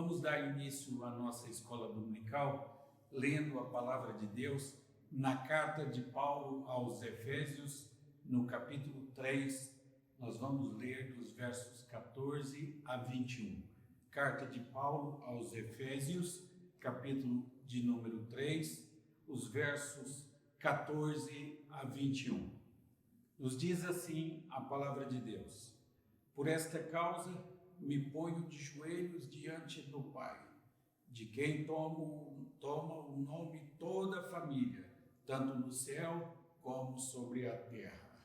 Vamos dar início à nossa escola dominical, lendo a palavra de Deus na carta de Paulo aos Efésios, no capítulo 3, nós vamos ler dos versos 14 a 21. Carta de Paulo aos Efésios, capítulo de número 3, os versos 14 a 21. Nos diz assim a palavra de Deus: por esta causa me ponho de joelhos diante do Pai, de quem toma o nome toda a família, tanto no céu como sobre a terra,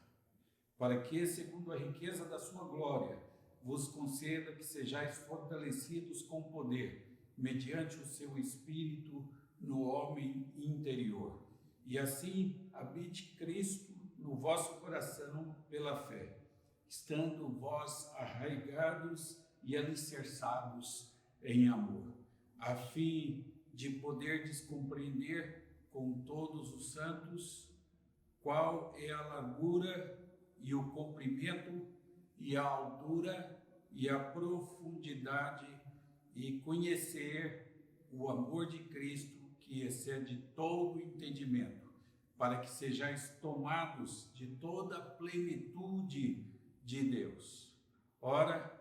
para que, segundo a riqueza da sua glória, vos conceda que sejais fortalecidos com poder, mediante o seu Espírito no homem interior, e assim habite Cristo no vosso coração pela fé, estando vós arraigados e alicerçados em amor, a fim de poderdes compreender com todos os santos qual é a largura e o comprimento e a altura e a profundidade, e conhecer o amor de Cristo que excede todo o entendimento, para que sejais tomados de toda a plenitude de Deus. Ora,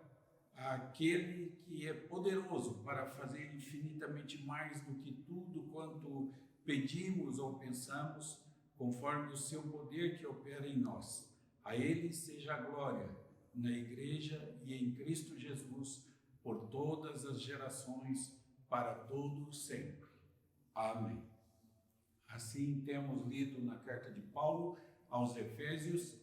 aquele que é poderoso para fazer infinitamente mais do que tudo quanto pedimos ou pensamos, conforme o seu poder que opera em nós. A ele seja a glória na igreja e em Cristo Jesus por todas as gerações, para todo sempre. Amém. Assim temos lido na carta de Paulo aos Efésios,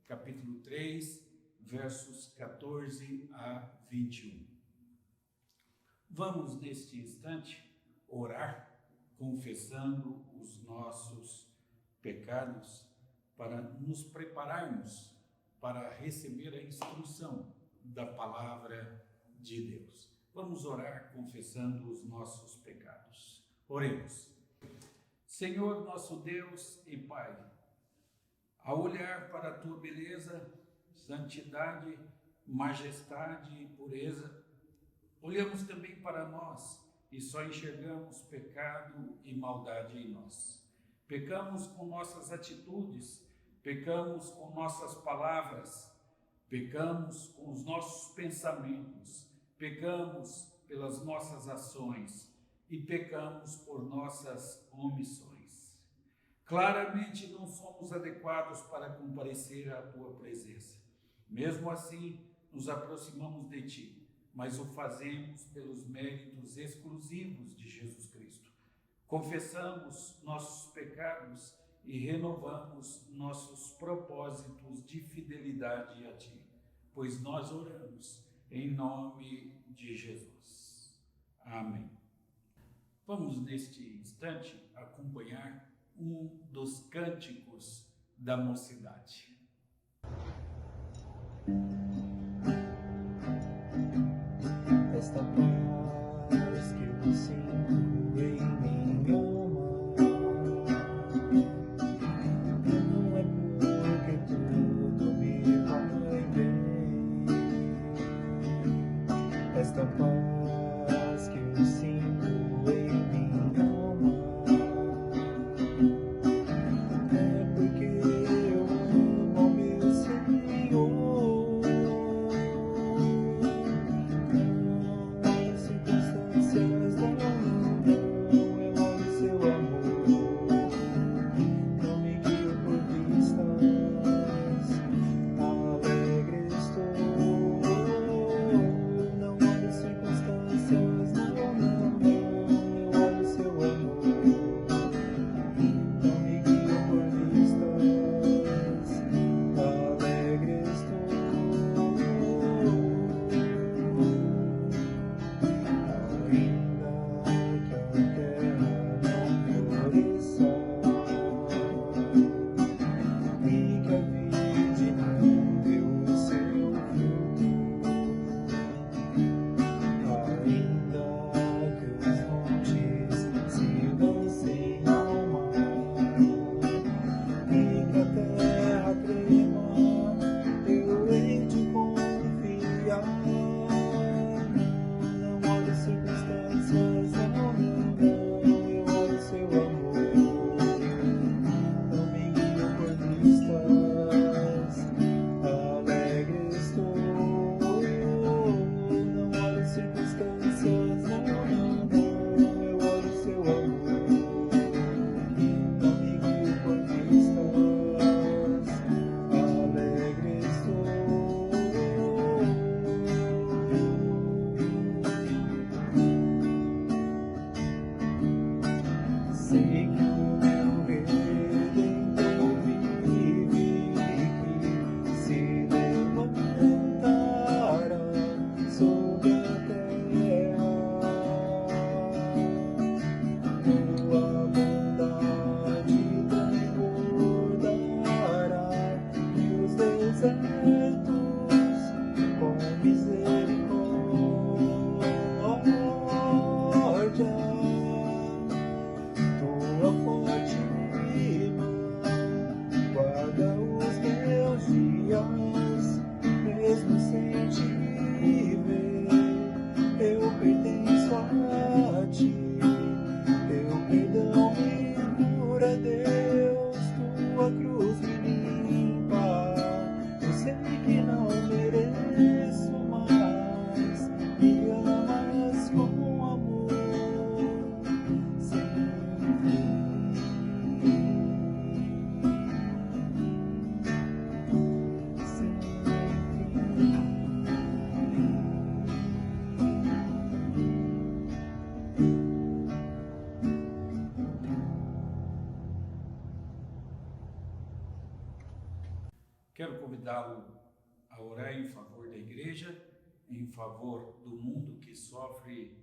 capítulo 3, versos 14 a 21. Vamos, neste instante, orar, confessando os nossos pecados, para nos prepararmos para receber a instrução da palavra de Deus. Vamos orar confessando os nossos pecados. Oremos. Senhor, nosso Deus e Pai, ao olhar para a tua beleza, santidade, majestade e pureza, olhamos também para nós e só enxergamos pecado e maldade em nós. Pecamos com nossas atitudes, pecamos com nossas palavras, pecamos com os nossos pensamentos, pecamos pelas nossas ações e pecamos por nossas omissões. Claramente não somos adequados para comparecer à tua presença. Mesmo assim, nos aproximamos de ti, mas o fazemos pelos méritos exclusivos de Jesus Cristo. Confessamos nossos pecados e renovamos nossos propósitos de fidelidade a ti, pois nós oramos em nome de Jesus. Amém. Vamos, neste instante, acompanhar um dos cânticos da mocidade. Esta paz que eu sinto em minha alma não é porque tudo me vai bem. Esta paz que eu sinto em minha alma é porque eu amo ao meu Senhor. As circunstâncias da Sei que o meu Redentor vive e que se levantará sobre a terra. Tua bondade transbordará e os desertos com misericórdia. Tua forte mão guarda os meus dias, mesmo sem te ver, eu pertenço a ti. Teu perdão me cura, Deus, tua cruz me limpa. Eu sei que não mereço, mas me amas com amor sem fim. Sem fim. Quero convidá-lo a orar em favor da igreja, em favor do mundo que sofre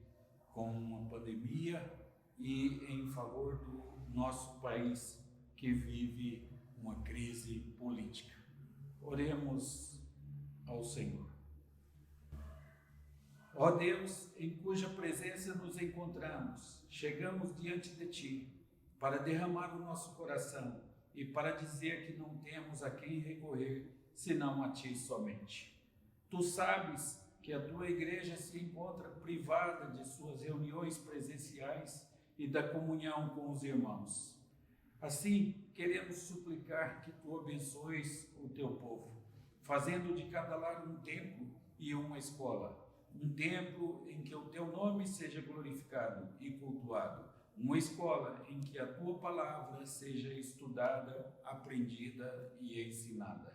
com uma pandemia e em favor do nosso país que vive uma crise política. Oremos ao Senhor. Ó Deus, em cuja presença nos encontramos, chegamos diante de Ti para derramar o nosso coração e para dizer que não temos a quem recorrer senão a Ti somente. Tu sabes que a Tua igreja se encontra privada de suas reuniões presenciais e da comunhão com os irmãos. Assim, queremos suplicar que Tu abençoes o Teu povo, fazendo de cada lar um templo e uma escola, um templo em que o Teu nome seja glorificado e cultuado, uma escola em que a Tua palavra seja estudada, aprendida e ensinada.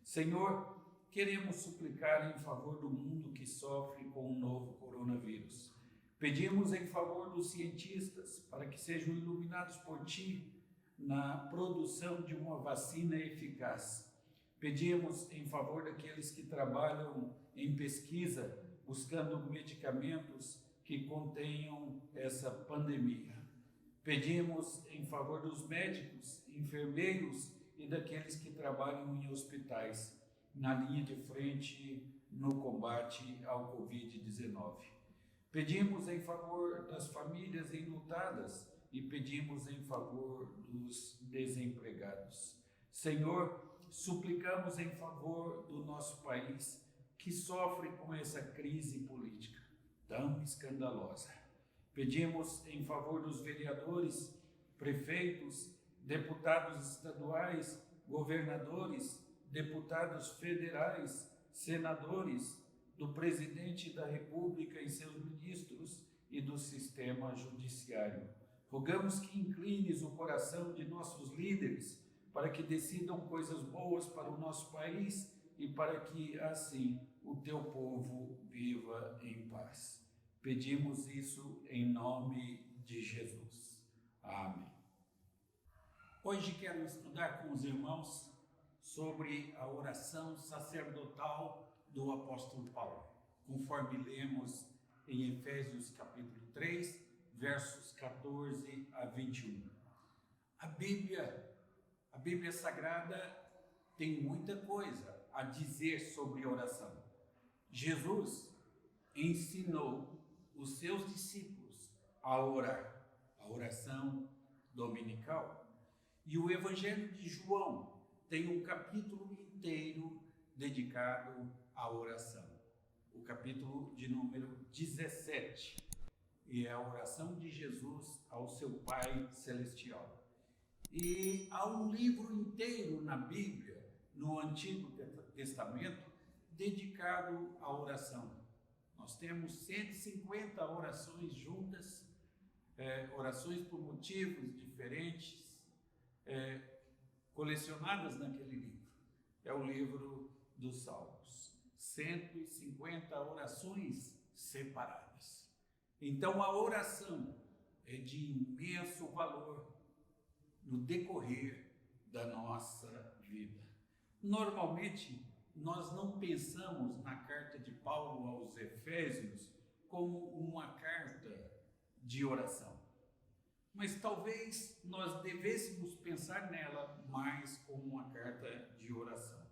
Senhor, queremos suplicar em favor do mundo que sofre com o novo coronavírus. Pedimos em favor dos cientistas para que sejam iluminados por Ti na produção de uma vacina eficaz. Pedimos em favor daqueles que trabalham em pesquisa, buscando medicamentos que contenham essa pandemia. Pedimos em favor dos médicos, enfermeiros e daqueles que trabalham em hospitais, na linha de frente no combate ao Covid-19. Pedimos em favor das famílias enlutadas e pedimos em favor dos desempregados. Senhor, suplicamos em favor do nosso país que sofre com essa crise política tão escandalosa. Pedimos em favor dos vereadores, prefeitos, deputados estaduais, governadores, deputados federais, senadores, do presidente da República e seus ministros e do sistema judiciário. Rogamos que inclines o coração de nossos líderes para que decidam coisas boas para o nosso país e para que, assim, o Teu povo viva em paz. Pedimos isso em nome de Jesus. Amém. Hoje quero estudar com os irmãos sobre a oração sacerdotal do apóstolo Paulo, conforme lemos em Efésios capítulo 3, versos 14 a 21. A Bíblia Sagrada tem muita coisa a dizer sobre oração. Jesus ensinou os seus discípulos a orar, a oração dominical. E o Evangelho de João tem um capítulo inteiro dedicado à oração. O capítulo de número 17. E é a oração de Jesus ao seu Pai Celestial. E há um livro inteiro na Bíblia, no Antigo Testamento, dedicado à oração. Nós temos 150 orações juntas, orações por motivos diferentes, colecionadas naquele livro. É o livro dos Salmos. 150 orações separadas. Então a oração é de imenso valor no decorrer da nossa vida. Normalmente, nós não pensamos na carta de Paulo aos Efésios como uma carta de oração. Mas talvez nós devêssemos pensar nela mais como uma carta de oração.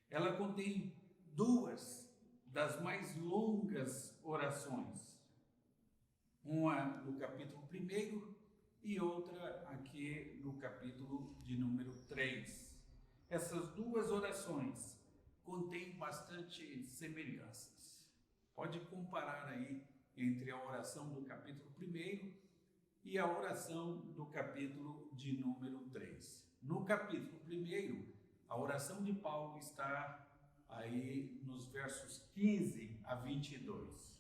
Ela contém duas das mais longas orações. Uma no capítulo 1 e outra aqui no capítulo de número 3. Essas duas orações contêm bastante semelhanças. Pode comparar aí entre a oração do capítulo 1 e a oração do capítulo de número 3. No capítulo 1, a oração de Paulo está aí nos versos 15 a 22.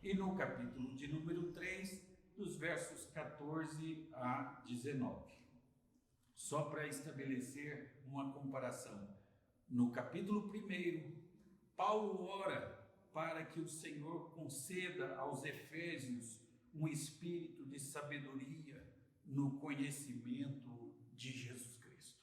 E no capítulo de número 3, dos versos 14 a 19. Só para estabelecer uma comparação. No capítulo 1, Paulo ora para que o Senhor conceda aos Efésios um espírito de sabedoria no conhecimento de Jesus Cristo.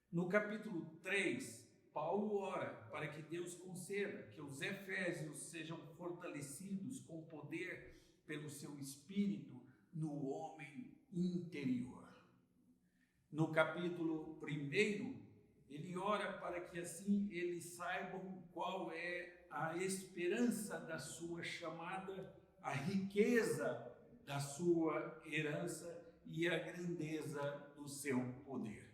No capítulo 3, Paulo ora para que Deus conceda que os Efésios sejam fortalecidos com poder pelo seu espírito no homem interior. No capítulo 1, ele ora para que assim eles saibam qual é a esperança da sua chamada, a riqueza da sua herança e a grandeza do seu poder.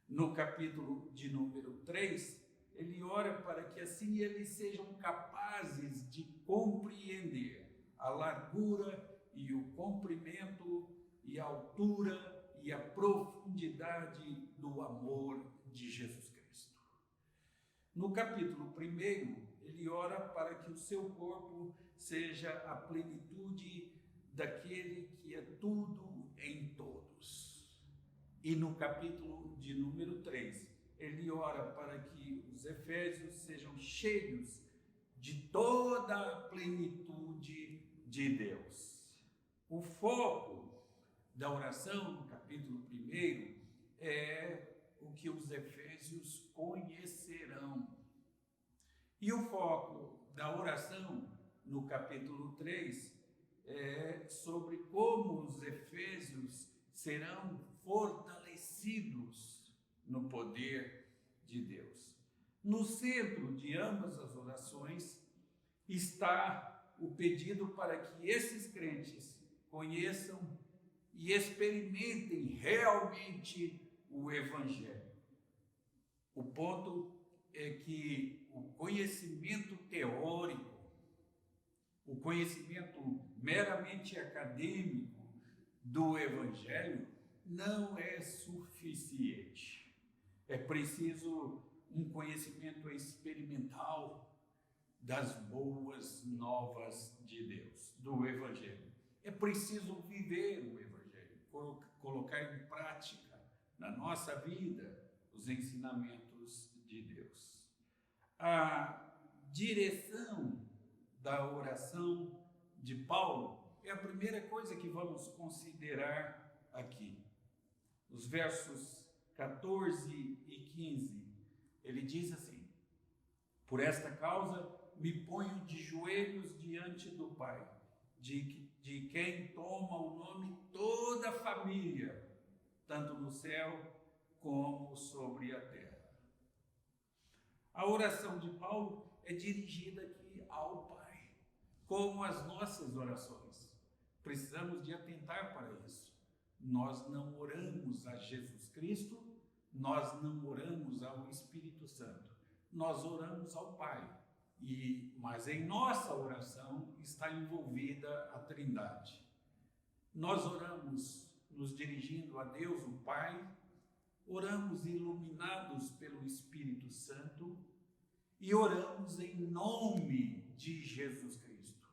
No capítulo de número 3, ele ora para que assim eles sejam capazes de compreender a largura e o comprimento e a altura e a profundidade do amor de Jesus Cristo. No capítulo 1, ele ora para que o seu corpo seja a plenitude daquele que é tudo em todos. E no capítulo de número 3, ele ora para que os Efésios sejam cheios de toda a plenitude de Deus. O foco da oração no capítulo 1 é o que os Efésios conhecerão. E o foco da oração no capítulo 3 é sobre como os Efésios serão fortalecidos no poder de Deus. No centro de ambas as orações está o pedido para que esses crentes conheçam e experimentem realmente o Evangelho. O ponto é que o conhecimento teórico, o conhecimento meramente acadêmico do Evangelho não é suficiente. É preciso um conhecimento experimental das boas novas de Deus, do Evangelho. É preciso viver o Evangelho, colocar em prática na nossa vida os ensinamentos de Deus. A direção da oração de Paulo é a primeira coisa que vamos considerar aqui. Os versos 14 e 15, ele diz assim: por esta causa me ponho de joelhos diante do Pai, de quem toma o nome toda a família, tanto no céu como sobre a terra. A oração de Paulo é dirigida aqui ao Pai, como as nossas orações. Precisamos de atentar para isso. Nós não oramos a Jesus Cristo, nós não oramos ao Espírito Santo, nós oramos ao Pai. Mas em nossa oração está envolvida a Trindade. Nós oramos nos dirigindo a Deus, o Pai, oramos iluminados pelo Espírito Santo e oramos em nome de Jesus Cristo,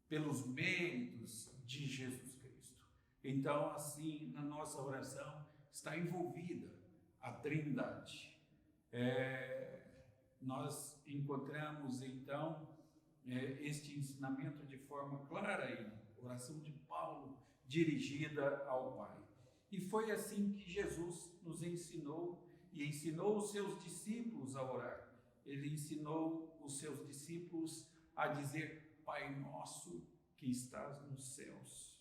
pelos méritos de Jesus Cristo. Então, assim, na nossa oração está envolvida a Trindade. Nós encontramos, então, este ensinamento de forma clara aí. A oração de Paulo dirigida ao Pai. E foi assim que Jesus nos ensinou e ensinou os seus discípulos a orar. Ele ensinou os seus discípulos a dizer: Pai nosso que estás nos céus.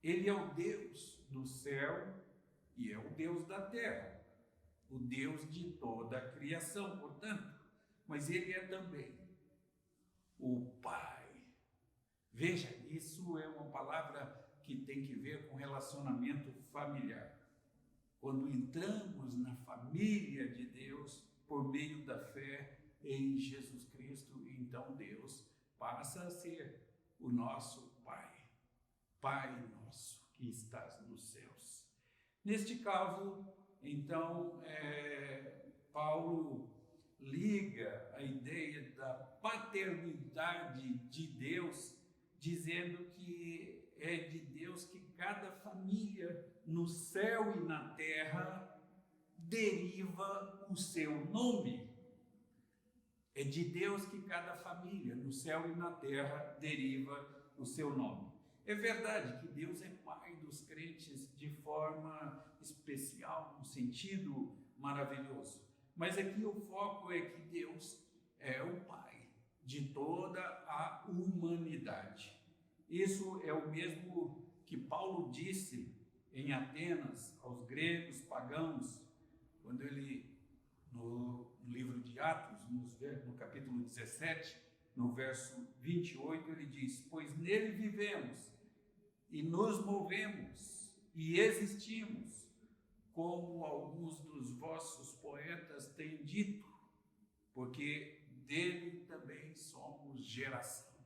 Ele é o Deus do céu e é o Deus da terra, o Deus de toda a criação, portanto, mas Ele é também o Pai. Veja, isso é uma palavra que tem que ver com relacionamento familiar. Quando entramos na família de Deus por meio da fé em Jesus Cristo, então Deus passa a ser o nosso Pai. Pai nosso que estás nos céus. Neste caso, então, Paulo liga a ideia da paternidade de Deus, dizendo que é de Deus que cada família no céu e na terra deriva o seu nome. É de Deus que cada família no céu e na terra deriva o seu nome. É verdade que Deus é Pai dos crentes de forma especial, num sentido maravilhoso. Mas aqui o foco é que Deus é o Pai de toda a humanidade. Isso é o mesmo que Paulo disse em Atenas aos gregos pagãos, quando ele, no livro de Atos, no capítulo 17, no verso 28, ele diz: pois nele vivemos e nos movemos e existimos, como alguns dos vossos poetas têm dito, porque dele também somos geração.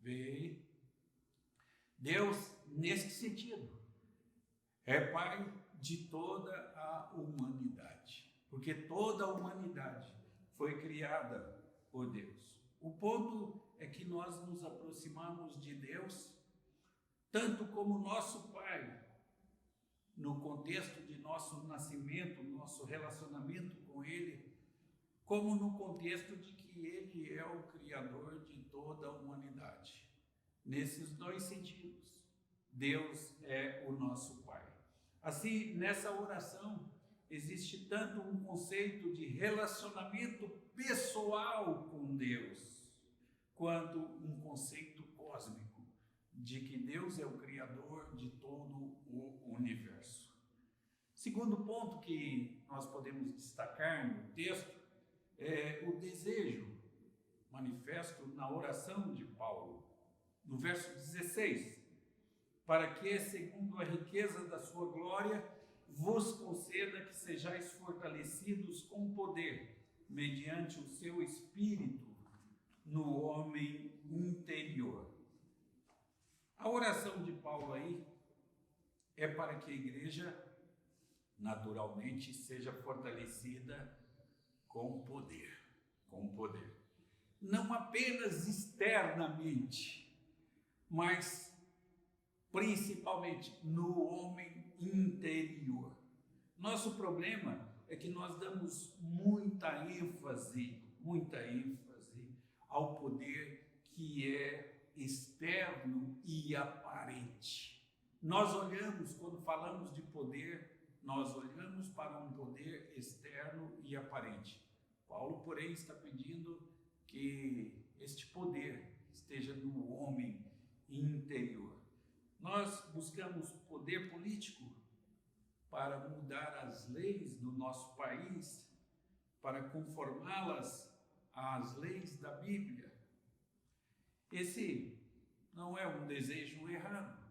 Vê? Deus, neste sentido, é Pai de toda a humanidade, porque toda a humanidade foi criada por Deus. O ponto é que nós nos aproximamos de Deus tanto como nosso Pai, no contexto de nosso nascimento, nosso relacionamento com Ele, como no contexto de que Ele é o Criador de toda a humanidade. Nesses dois sentidos, Deus é o nosso Pai. Assim, nessa oração, existe tanto um conceito de relacionamento pessoal com Deus, quanto um conceito cósmico, de que Deus é o Criador de todo o universo. Segundo ponto que nós podemos destacar no texto é o desejo manifesto na oração de Paulo, no verso 16, para que, segundo a riqueza da sua glória, vos conceda que sejais fortalecidos com poder, mediante o seu Espírito, no homem interior. A oração de Paulo aí é para que a igreja, naturalmente, seja fortalecida com poder. Não apenas externamente, mas principalmente no homem interior. Nosso problema é que nós damos muita ênfase ao poder que é externo e aparente. Nós olhamos, quando falamos de poder, nós olhamos para um poder externo e aparente. Paulo, porém, está pedindo que este poder esteja no homem interior. Nós buscamos poder político para mudar as leis do nosso país, para conformá-las às leis da Bíblia. Esse não é um desejo errado,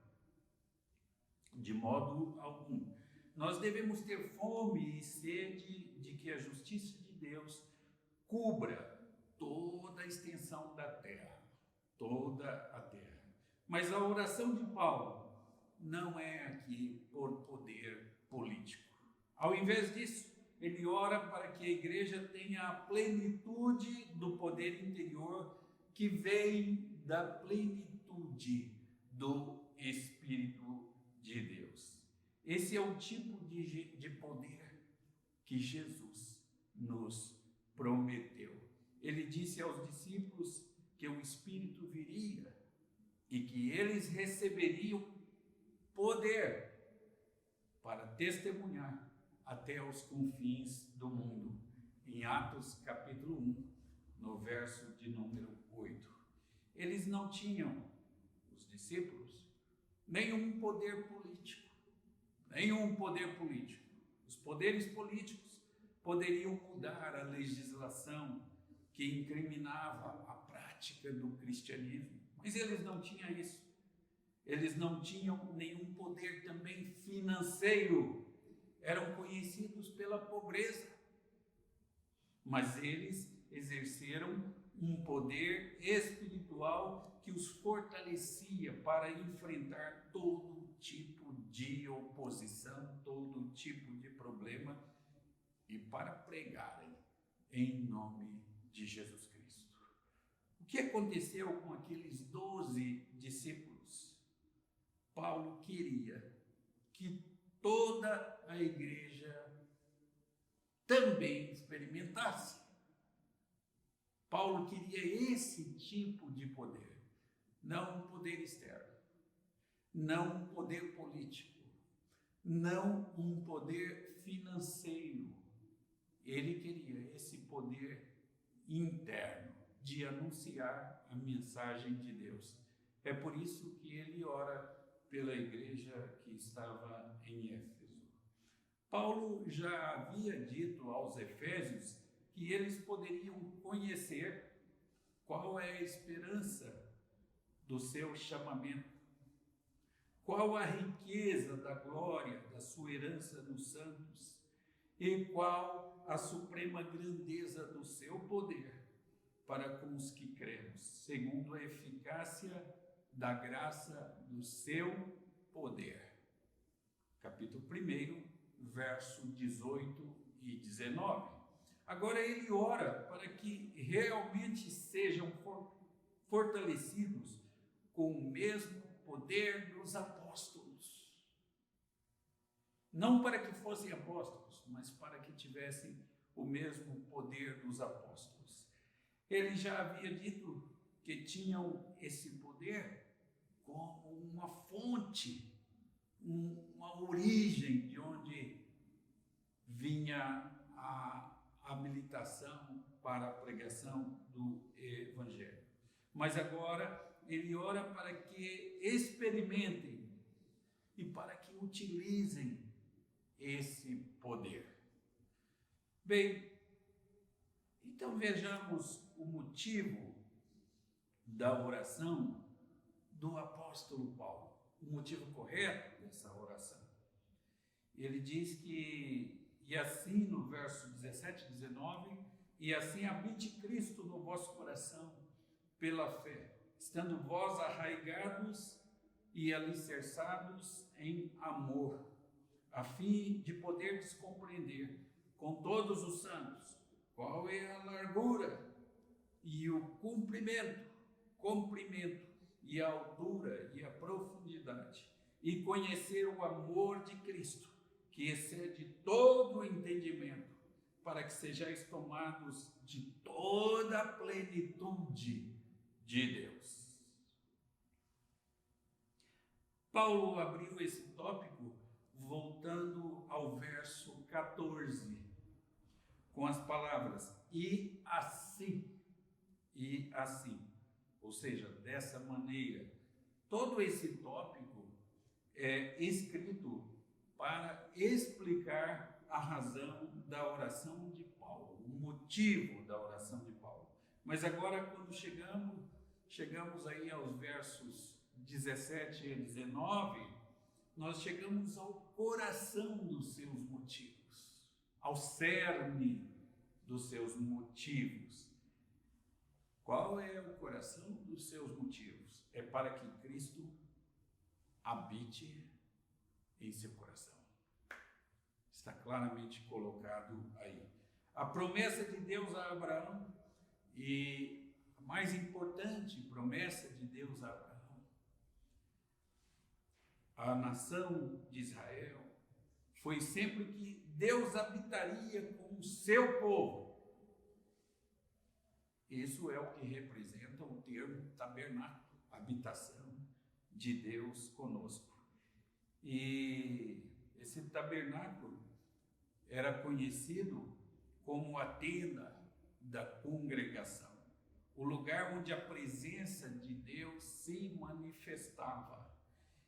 de modo algum. Nós devemos ter fome e sede de que a justiça de Deus cubra toda a extensão da terra, toda a terra. Mas a oração de Paulo não é aqui por poder político. Ao invés disso, ele ora para que a igreja tenha a plenitude do poder interior que vem da plenitude do Espírito de Deus. Esse é o tipo de poder que Jesus nos prometeu. Ele disse aos discípulos que o Espírito viria e que eles receberiam poder para testemunhar até os confins do mundo. Em Atos capítulo 1, no verso de número 8. Eles não tinham, os discípulos, nenhum poder político. Nenhum poder político. Os poderes políticos poderiam mudar a legislação que incriminava a prática do cristianismo. Mas eles não tinham isso. Eles não tinham nenhum poder também financeiro. Eram conhecidos pela pobreza. Mas eles exerceram um poder espiritual que os fortalecia para enfrentar todo tipo de oposição, todo tipo de problema e para pregarem em nome de Jesus Cristo. O que aconteceu com aqueles 12 discípulos? Paulo queria que toda a igreja também experimentasse. Paulo queria esse tipo de poder, não um poder externo, não um poder político, não um poder financeiro. Ele queria esse poder interno de anunciar a mensagem de Deus. É por isso que ele ora pela igreja que estava em Éfeso. Paulo já havia dito aos Efésios que eles poderiam conhecer qual é a esperança do seu chamamento, qual a riqueza da glória da sua herança nos santos e qual a suprema grandeza do seu poder para com os que cremos, segundo a eficácia da graça do seu poder. Capítulo 1, verso 18 e 19. Agora ele ora para que realmente sejam fortalecidos com o mesmo poder dos apóstolos. Não para que fossem apóstolos, mas para que tivessem o mesmo poder dos apóstolos. Ele já havia dito que tinham esse poder como uma fonte, uma origem de onde vinha a habilitação para a pregação do Evangelho. Mas agora ele ora para que experimentem e para que utilizem esse poder. Bem, então vejamos o motivo da oração do apóstolo Paulo, o motivo correto dessa oração. Ele diz que, e assim no verso 17 e 19, e assim habite Cristo no vosso coração pela fé, estando vós arraigados e alicerçados em amor, a fim de poderdes compreender com todos os santos qual é a largura e o comprimento e a altura e a profundidade, e conhecer o amor de Cristo, que excede todo o entendimento, para que sejais tomados de toda a plenitude de Deus. Paulo abriu esse tópico voltando ao verso 14, com as palavras e assim, ou seja, dessa maneira. Todo esse tópico é escrito para explicar a razão da oração de Paulo, o motivo da oração de Paulo. Mas agora, quando chegamos aí aos versos 17 e 19, nós chegamos ao coração dos seus motivos, ao cerne dos seus motivos. Qual é o coração dos seus motivos? É para que Cristo habite em seu coração. Está claramente colocado aí. A promessa de Deus a Abraão, e a mais importante promessa de Deus a Abraão, a nação de Israel, foi sempre que Deus habitaria com o seu povo. Isso é o que representa o termo tabernáculo, habitação de Deus conosco. E esse tabernáculo era conhecido como a tenda da congregação, o lugar onde a presença de Deus se manifestava.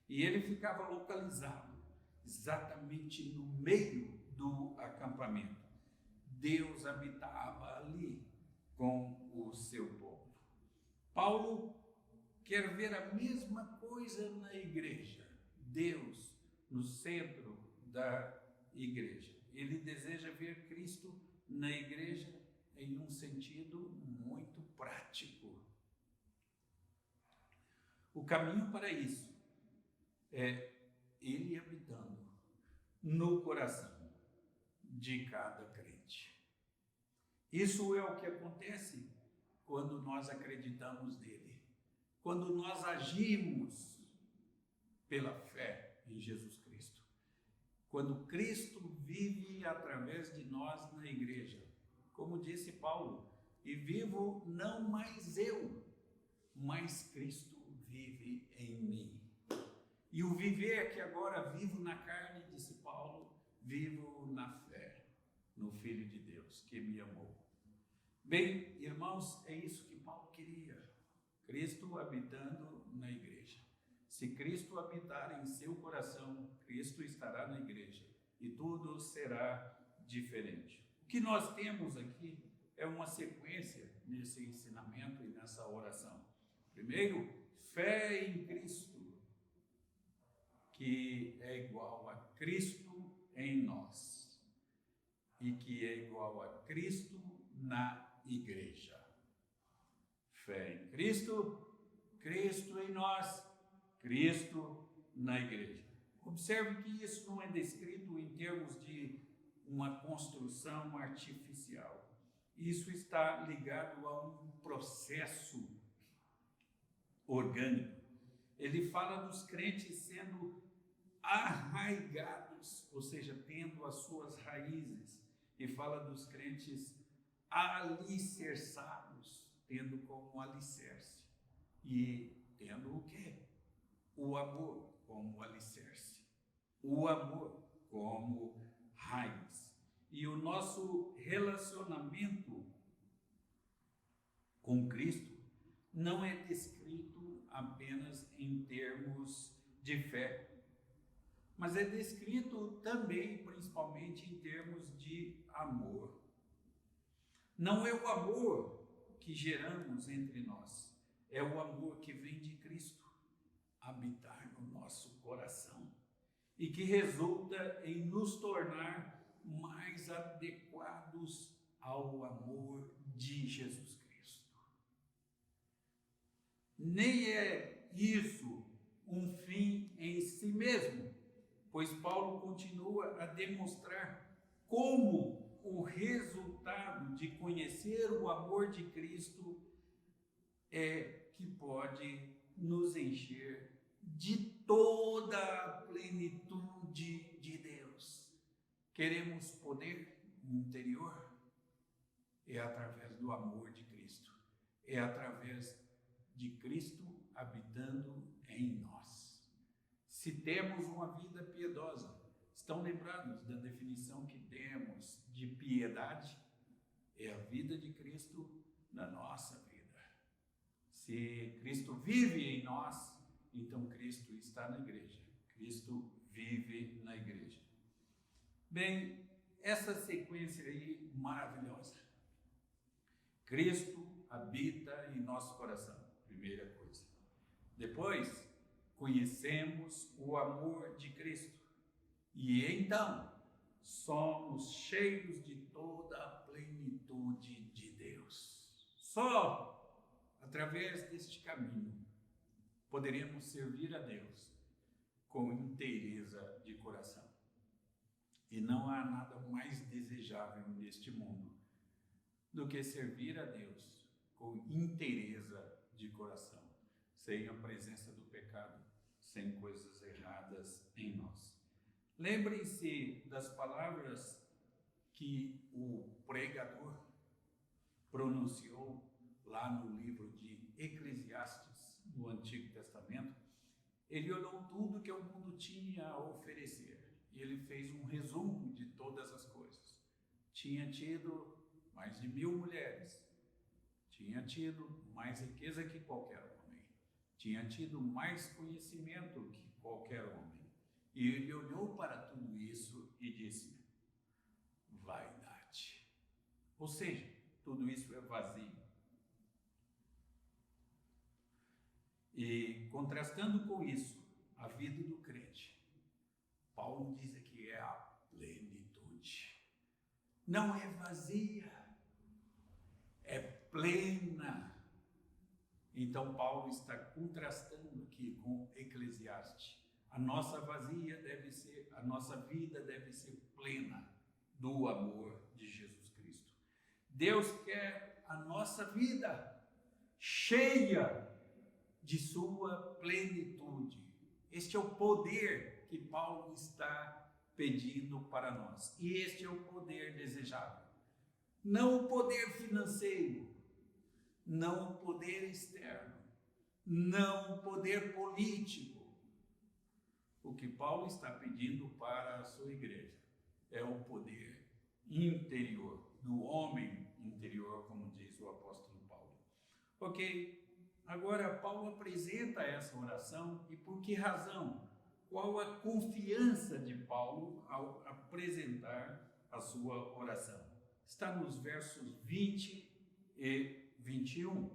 E ele ficava localizado exatamente no meio do acampamento. Deus habitava ali com o seu povo. Paulo quer ver a mesma coisa na igreja, Deus no centro da igreja. Ele deseja ver Cristo na igreja em um sentido muito prático. O caminho para isso é ele habitando no coração de cada crente. Isso é o que acontece quando nós acreditamos nele, quando nós agimos pela fé em Jesus Cristo, quando Cristo vive através de nós na igreja. Como disse Paulo, e vivo não mais eu, mas Cristo vive em mim. E o viver que agora vivo na carne, disse Paulo, vivo na fé, no Filho de Deus que me amou. Bem, irmãos, é isso que Paulo queria, Cristo habitando na igreja. Se Cristo habitar em seu coração, Cristo estará na igreja e tudo será diferente. O que nós temos aqui é uma sequência nesse ensinamento e nessa oração. Primeiro, fé em Cristo, que é igual a Cristo em nós e que é igual a Cristo na igreja. Fé em Cristo, Cristo em nós, Cristo na igreja. Observe que isso não é descrito em termos de uma construção artificial. Isso está ligado a um processo orgânico. Ele fala dos crentes sendo arraigados, ou seja, tendo as suas raízes, e fala dos crentes alicerçados, tendo como alicerce, e tendo o quê? O amor como alicerce, o amor como raiz. E o nosso relacionamento com Cristo não é descrito apenas em termos de fé, mas é descrito também, principalmente, em termos de amor. Não é o amor que geramos entre nós, é o amor que vem de Cristo habitar no nosso coração e que resulta em nos tornar mais adequados ao amor de Jesus Cristo. Nem é isso um fim em si mesmo, pois Paulo continua a demonstrar como o resultado de conhecer o amor de Cristo é que pode nos encher de toda a plenitude de Deus. Queremos poder interior? É através do amor de Cristo. É através de Cristo habitando em nós. Se temos uma vida piedosa, estão lembrados da definição que temos de piedade? É a vida de Cristo na nossa vida. Se Cristo vive em nós, então Cristo está na igreja. Cristo vive na igreja. Bem, essa sequência aí maravilhosa. Cristo habita em nosso coração, primeira coisa. Depois, conhecemos o amor de Cristo. E então, somos cheios de toda a plenitude de Deus. Só através deste caminho poderemos servir a Deus com inteireza de coração. E não há nada mais desejável neste mundo do que servir a Deus com inteireza de coração, sem a presença do pecado, sem coisas erradas em nós. Lembrem-se das palavras que o pregador pronunciou lá no livro de Eclesiastes, no Antigo Testamento. Ele olhou tudo que o mundo tinha a oferecer. E ele fez um resumo de todas as coisas. Tinha tido mais de 1000 mulheres, tinha tido mais riqueza que qualquer homem, tinha tido mais conhecimento que qualquer homem. E ele olhou para tudo isso e disse: vaidade. Ou seja, tudo isso é vazio. E contrastando com isso, a vida do crente, Paulo diz aqui é a plenitude. Não é vazia, é plena. Então Paulo está contrastando aqui com Eclesiastes. A nossa vida deve ser plena do amor de Jesus Cristo. Deus quer a nossa vida cheia de sua plenitude. Este é o poder que Paulo está pedindo para nós. E este é o poder desejável. Não o poder financeiro, não o poder externo, não o poder político. O que Paulo está pedindo para a sua igreja é o poder interior, do homem interior, como diz o apóstolo Paulo. Ok, agora Paulo apresenta essa oração e por que razão? Qual a confiança de Paulo ao apresentar a sua oração? Está nos versos 20 e 21.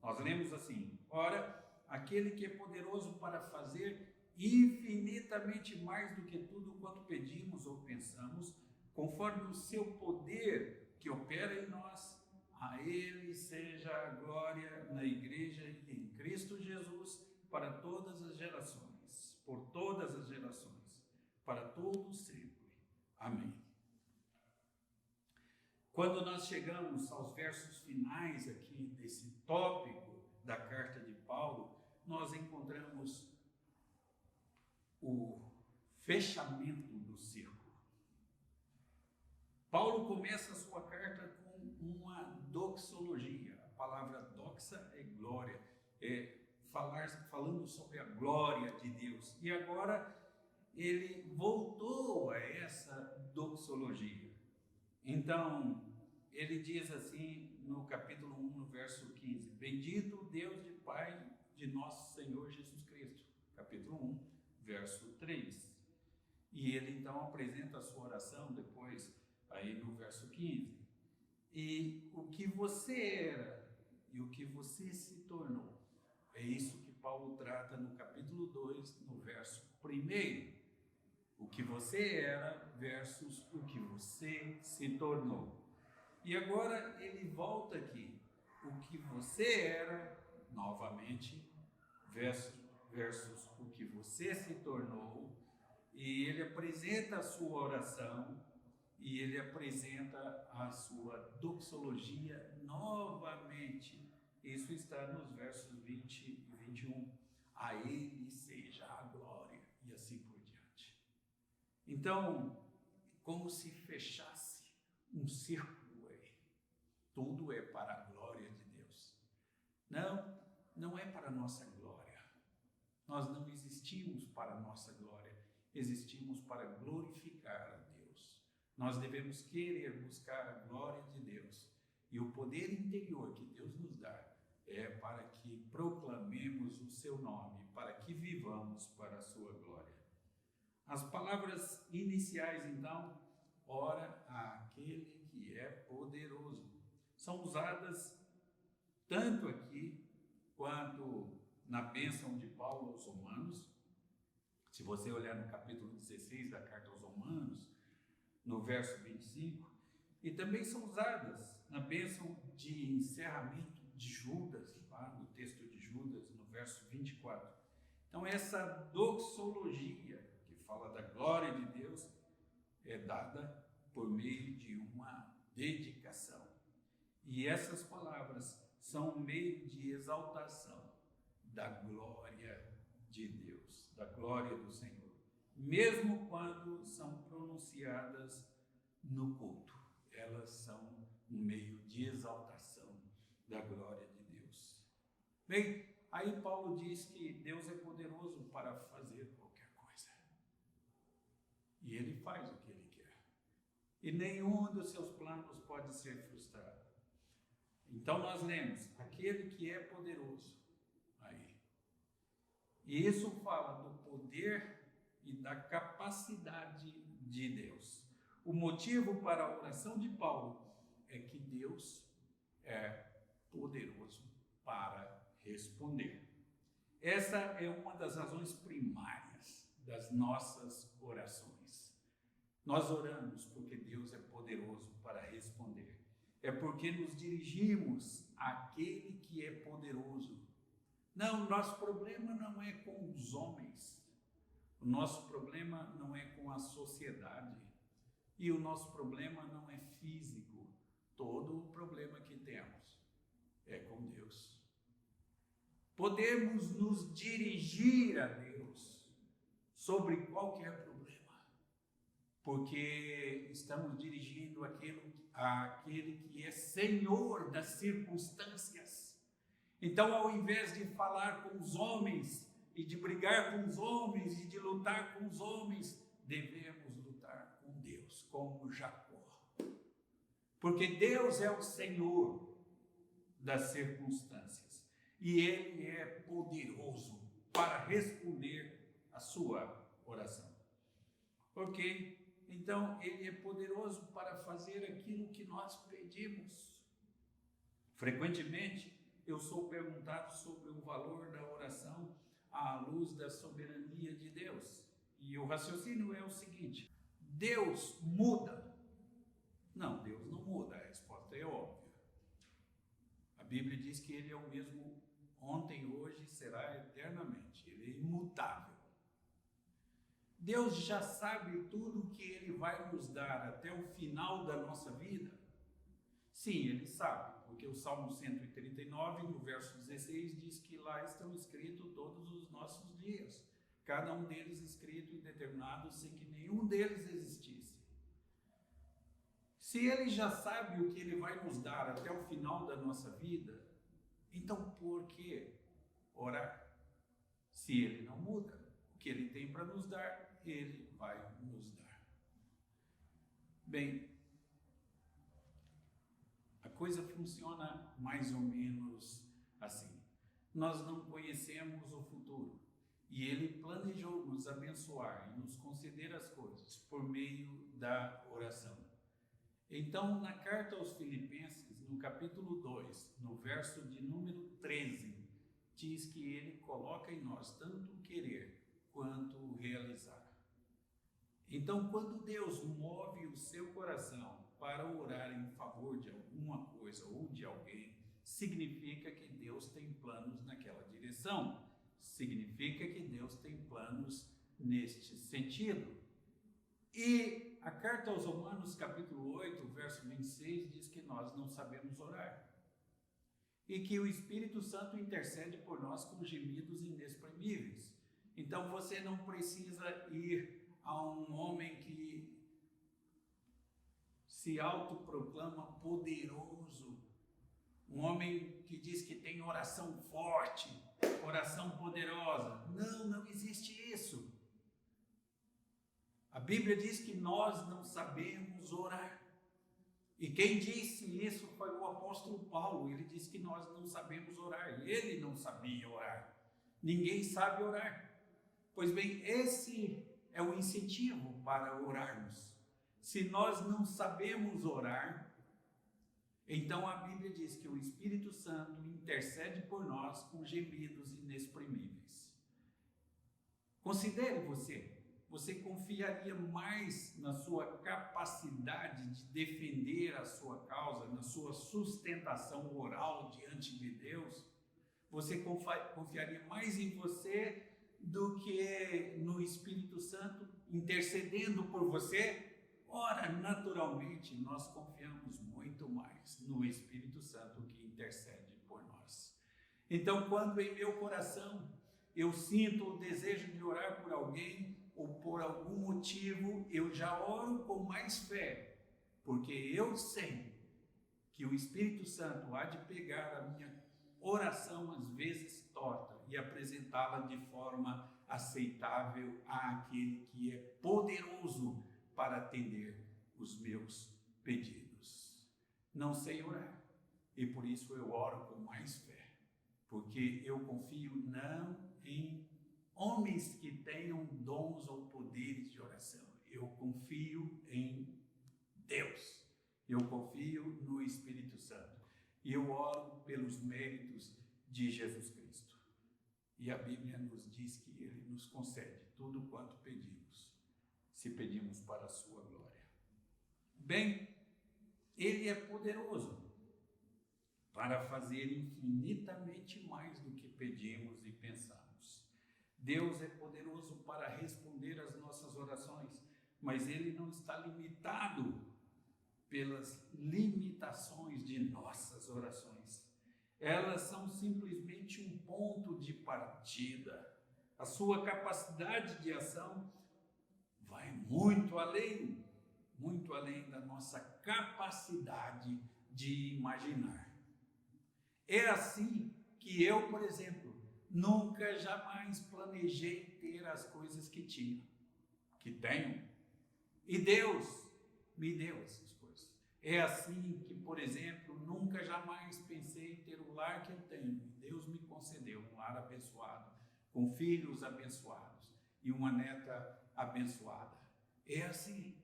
Nós lemos assim: ora, aquele que é poderoso para fazer infinitamente mais do que tudo quanto pedimos ou pensamos, conforme o seu poder que opera em nós, a ele seja a glória na igreja e em Cristo Jesus para todas as gerações, por todas as gerações, para todo sempre. Amém. Quando nós chegamos aos versos finais aqui desse tópico da carta de Paulo, nós encontramos o fechamento do círculo. Paulo começa a sua carta com uma doxologia. A palavra doxa é glória, falando sobre a glória de Deus. E agora ele voltou a essa doxologia. Então, ele diz assim no capítulo 1, no verso 15: bendito Deus e Pai de nosso Senhor Jesus Cristo. Capítulo 1, verso 3. E ele então apresenta a sua oração depois, aí no verso 15. E o que você era e o que você se tornou. É isso que Paulo trata no capítulo 2, no verso 1. O que você era versus o que você se tornou. E agora ele volta aqui. O que você era, novamente, versus o que você se tornou. E ele apresenta a sua oração e ele apresenta a sua doxologia novamente. Isso está nos versos 20 e 21. A ele seja a glória, e assim por diante. Então, como se fechasse um círculo aí. Tudo é para a glória de Deus. Não é para a nossa glória. Nós não existimos para a nossa glória. Existimos para glorificar a Deus. Nós devemos querer buscar a glória de Deus. E o poder interior que Deus nos dá é para que proclamemos o seu nome, para que vivamos para a sua glória. As palavras iniciais, então, ora àquele que é poderoso, são usadas tanto aqui quanto na bênção de Paulo aos Romanos. Se você olhar no capítulo 16 da carta aos Romanos, no verso 25, e também são usadas na bênção de encerramento de Judas, lá no texto de Judas, no verso 24. Então, essa doxologia, que fala da glória de Deus, é dada por meio de uma dedicação. E essas palavras são um meio de exaltação da glória de Deus, da glória do Senhor, mesmo quando são pronunciadas no culto. Elas são um meio de exaltação da glória de Deus. Bem, aí Paulo diz que Deus é poderoso para fazer qualquer coisa. E Ele faz o que Ele quer. E nenhum dos seus planos pode ser frustrado. Então nós lemos, aquele que é poderoso. Aí. E isso fala do poder e da capacidade de Deus. O motivo para a oração de Paulo é que Deus é poderoso para responder. Essa é uma das razões primárias das nossas orações. Nós oramos porque Deus é poderoso para responder. É porque nos dirigimos àquele que é poderoso. Não, nosso problema não é com os homens. O nosso problema não é com a sociedade. E o nosso problema não é físico. Todo o problema que temos é com Deus. Podemos nos dirigir a Deus sobre qualquer problema, porque estamos dirigindo àquele que é Senhor das circunstâncias. Então, ao invés de falar com os homens e de brigar com os homens e de lutar com os homens, devemos lutar com Deus, como Jacó. Porque Deus é o Senhor das circunstâncias e Ele é poderoso para responder a sua oração. Ok? Então, Ele é poderoso para fazer aquilo que nós pedimos. Frequentemente, eu sou perguntado sobre o valor da oração à luz da soberania de Deus. E o raciocínio é o seguinte: Deus muda? Não, Deus não muda, a resposta é óbvia. A Bíblia diz que Ele é o mesmo ontem, hoje e será eternamente. Ele é imutável. Deus já sabe tudo o que Ele vai nos dar até o final da nossa vida? Sim, Ele sabe, porque o Salmo 139, no verso 16, diz que lá estão escritos todos os nossos dias, cada um deles escrito e determinado sem que nenhum deles existisse. Se Ele já sabe o que Ele vai nos dar até o final da nossa vida, então por que orar? Se Ele não muda, o que Ele tem para nos dar, Ele vai nos dar. Bem, a coisa funciona mais ou menos assim. Nós não conhecemos o futuro e Ele planejou nos abençoar e nos conceder as coisas por meio da oração. Então, na carta aos Filipenses, no capítulo 2, no verso de número 13, diz que Ele coloca em nós tanto o querer quanto o realizar. Então, quando Deus move o seu coração para orar em favor de alguma coisa ou de alguém, significa que Deus tem planos naquela direção. Significa que Deus tem planos neste sentido. E a carta aos Romanos, capítulo 8, verso 26, diz que nós não sabemos orar. E que o Espírito Santo intercede por nós com gemidos inexprimíveis. Então você não precisa ir a um homem que se autoproclama poderoso, um homem que diz que tem oração forte, oração poderosa. Não existe isso. A Bíblia diz que nós não sabemos orar. E quem disse isso foi o apóstolo Paulo. Ele disse que nós não sabemos orar. Ele não sabia orar. Ninguém sabe orar. Pois bem, esse é o incentivo para orarmos. Se nós não sabemos orar, então a Bíblia diz que o Espírito Santo intercede por nós com gemidos inexprimíveis. Considere você confiaria mais na sua capacidade de defender a sua causa, na sua sustentação oral diante de Deus? Você confiaria mais em você do que no Espírito Santo intercedendo por você? Ora, naturalmente, nós confiamos muito mais no Espírito Santo que intercede por nós. Então, quando em meu coração eu sinto o desejo de orar por alguém ou por algum motivo, eu já oro com mais fé, porque eu sei que o Espírito Santo há de pegar a minha oração, às vezes torta, e apresentá-la de forma aceitável àquele que é poderoso poderoso para atender os meus pedidos. Não sei orar, e por isso eu oro com mais fé, porque eu confio não em homens que tenham dons ou poderes de oração. Eu confio em Deus. Eu confio no Espírito Santo. E eu oro pelos méritos de Jesus Cristo. E a Bíblia nos diz que Ele nos concede tudo quanto pedimos, se pedimos para a sua glória. Bem, Ele é poderoso para fazer infinitamente mais do que pedimos e pensamos. Deus é poderoso para responder às nossas orações, mas Ele não está limitado pelas limitações de nossas orações. Elas são simplesmente um ponto de partida. A sua capacidade de ação vai muito além da nossa capacidade de imaginar. É assim que eu, por exemplo, nunca jamais planejei ter as coisas que tenho, e Deus me deu essas coisas. É assim que, por exemplo, nunca jamais pensei em ter o lar que eu tenho. Deus me concedeu um lar abençoado, com filhos abençoados e uma neta abençoada. É assim.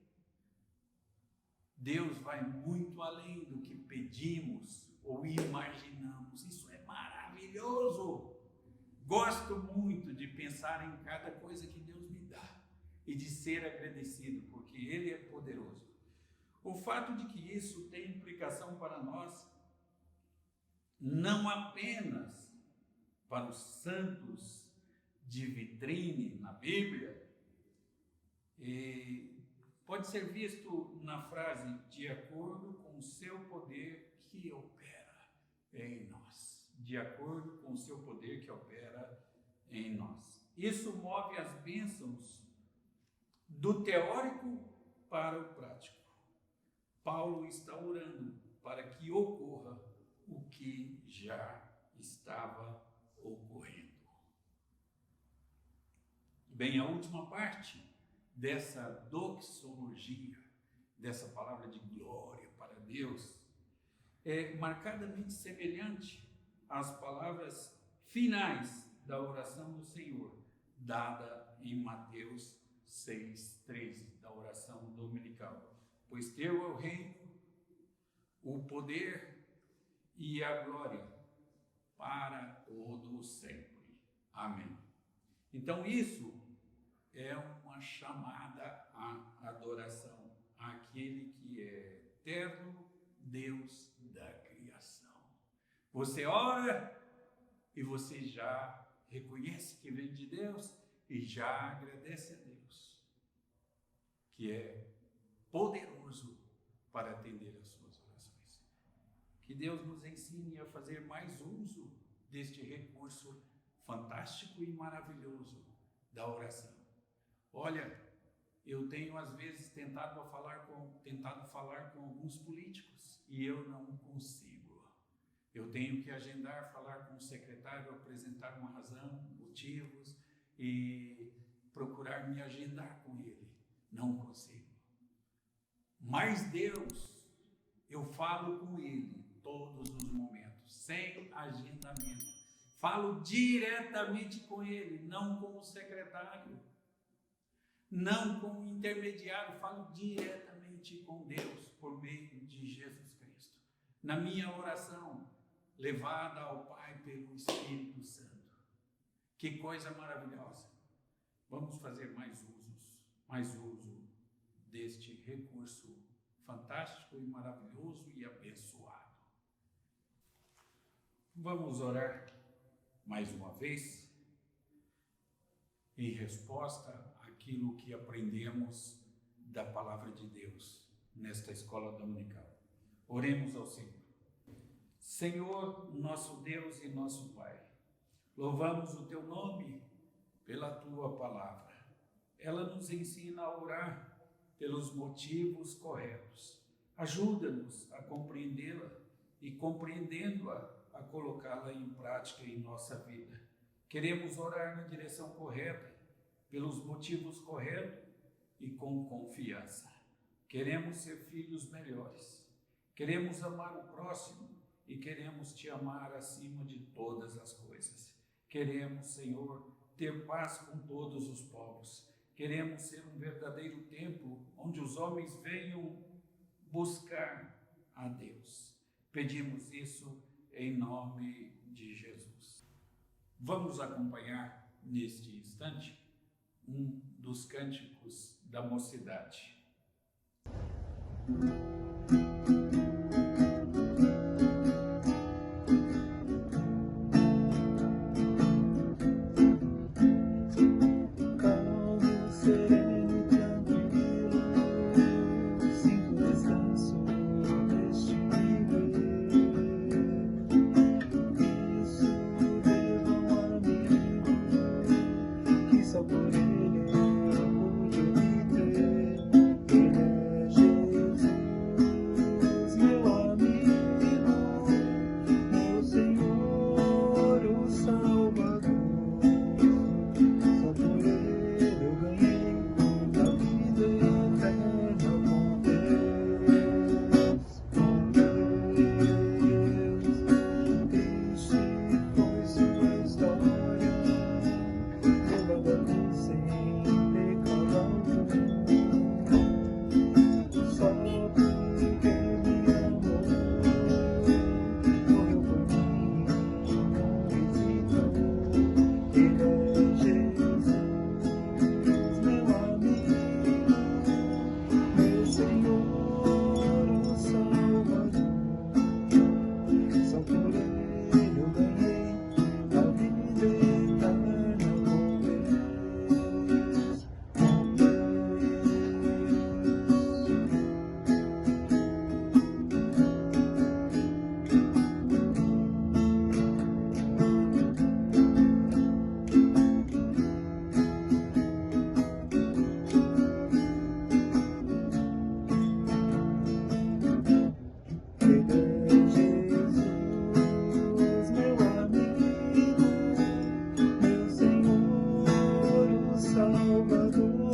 Deus vai muito além do que pedimos ou imaginamos. Isso é maravilhoso. Gosto muito de pensar em cada coisa que Deus me dá e de ser agradecido, porque Ele é poderoso. O fato de que isso tem implicação para nós, não apenas para os santos de vitrine na Bíblia, pode ser visto na frase, de acordo com o seu poder que opera em nós. De acordo com o seu poder que opera em nós. Isso move as bênçãos do teórico para o prático. Paulo está orando para que ocorra o que já estava ocorrendo. Bem, a última parte dessa doxologia, dessa palavra de glória para Deus, é marcadamente semelhante às palavras finais da oração do Senhor, dada em Mateus 6:13, da oração dominical. Pois teu é o reino, o poder e a glória para todo sempre. Amém. Então isso é uma chamada à adoração àquele que é eterno Deus da criação. Você ora e você já reconhece que vem de Deus e já agradece a Deus, que é poderoso para atender às suas orações. Que Deus nos ensine a fazer mais uso deste recurso fantástico e maravilhoso da oração. Olha, eu tenho às vezes tentado falar com alguns políticos e eu não consigo. Eu tenho que agendar, falar com o secretário, apresentar uma razão, motivos e procurar me agendar com ele. Não consigo. Mas Deus, eu falo com Ele todos os momentos, sem agendamento. Falo diretamente com Ele, não com o secretário, não com o intermediário. Falo diretamente com Deus, por meio de Jesus Cristo. Na minha oração, levada ao Pai pelo Espírito Santo. Que coisa maravilhosa. Vamos fazer mais uso deste recurso fantástico e maravilhoso e abençoado. Vamos orar mais uma vez em resposta àquilo que aprendemos da palavra de Deus nesta escola dominical. Oremos ao Senhor. Senhor, nosso Deus e nosso Pai, louvamos o Teu nome pela Tua palavra. Ela nos ensina a orar pelos motivos corretos. Ajuda-nos a compreendê-la e, compreendendo-a, a colocá-la em prática em nossa vida. Queremos orar na direção correta, pelos motivos corretos e com confiança. Queremos ser filhos melhores, queremos amar o próximo e queremos te amar acima de todas as coisas. Queremos, Senhor, ter paz com todos os povos. Queremos ser um verdadeiro templo onde os homens venham buscar a Deus. Pedimos isso em nome de Jesus. Vamos acompanhar neste instante um dos cânticos da mocidade. Calmo, sereno, tranquilo, sinto descanso neste viver. Isso devo a um amigo que só por ele eu pude obter. Ele é Jesus, meu amigo, meu Senhor, o Salvador. Só por ele eu ganhei a vida eterna com Deus, com Deus. Triste foi sua história, levando a luz sem pecado algum. Só porque me amou, morreu por mim, não hesitou. Ele é Jesus, meu amigo, meu Senhor, o Salvador. Só por ele eu ganhei a vida eterna com Deus, com Deus. Ele é Jesus, meu amigo, meu Senhor, o Salvador.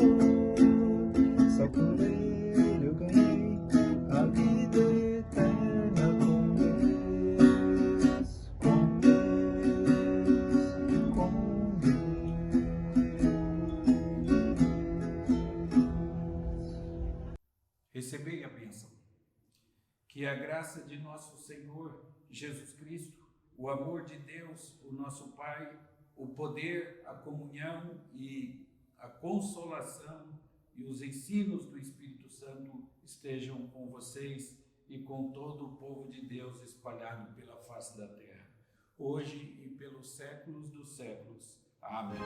Só por ele eu ganhei a vida eterna com Deus, com Deus, com Deus. Recebei a bênção. Que a graça de nosso Senhor Jesus Cristo, o amor de Deus, o nosso Pai, o poder, a comunhão e a consolação e os ensinos do Espírito Santo estejam com vocês e com todo o povo de Deus espalhado pela face da terra, hoje e pelos séculos dos séculos. Amém.